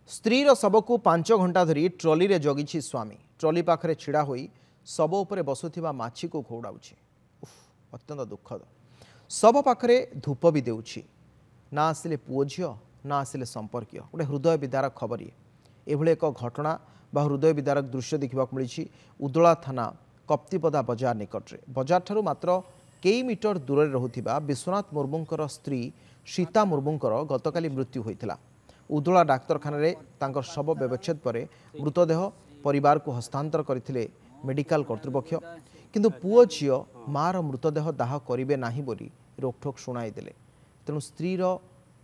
स्त्रीर शबकु 5 घंटा धरी ट्रॉली रे जगिछि स्वामी। ट्रॉली पाखरे छिड़ा होई शब उपरे बसुथिबा माछी को घोड़ाउछि। अत्यंत दुखद। शब पाखरे धूप भी देउछि। ना आसिले पुओ झियो ना आसिले संपर्कीय। गोटे हृदय विदारक खबर ये। एभले एक घटना बा हृदय विदारक दृश्य देखा मिली उदला थाना कप्तिपदा बजार निकटरे। बजार ठारू मात्र कई मीटर दूर रहुथिबा विश्वनाथ मुर्मूंकर स्त्री सीता मुर्मूंकर गतकाली मृत्यु होइतिला। उदला डाक्तरखाना रे तांकर शव व्यवच्छेद पर मृतदेह परिवार को हस्तांतर करथिले मेडिकल कर्तृपक्ष। किंतु पुओ झियो मार मृतदेह दाह करिवे नाही बोली रोकठोक शुणाई देले। तेणु स्त्रीर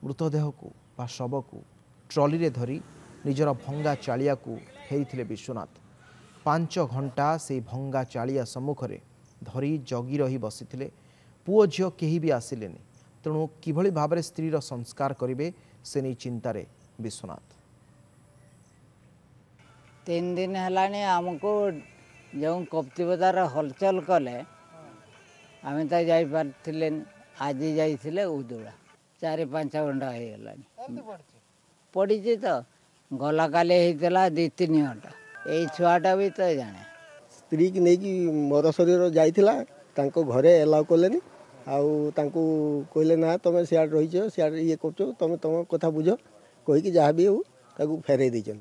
मृतदेह को बा शव को ट्रॉली रे धरी निजर भंगा चालिया को फेरिथिले विश्वनाथ। 5 घंटा से भंगा चालिया सम्मुखरे धरी जगी रही बसिथिले। पुओ झियो केही भी आसिलेनी। तेणु किभली भाबरे स्त्रीर संस्कार करिवे से नहीं चिंतारे विश्वनाथ। 3 दिन है आमको जो कप्तिपदार हलचल कले आम तो जाइए आज जाइए उदुला 4-5 घंटा हो गला पड़ी तो गला काले होता 2-3 घंटा यही छुआटा भी तो जाने स्त्री की नहीं कि मर शरीर जाइला घरे एलाउ कले कहले ना तुम सियाड़ रही सियाड़ ये कर तुम तुम कथा बुझ कहीकि जहाँ भी हो फेरई देचन।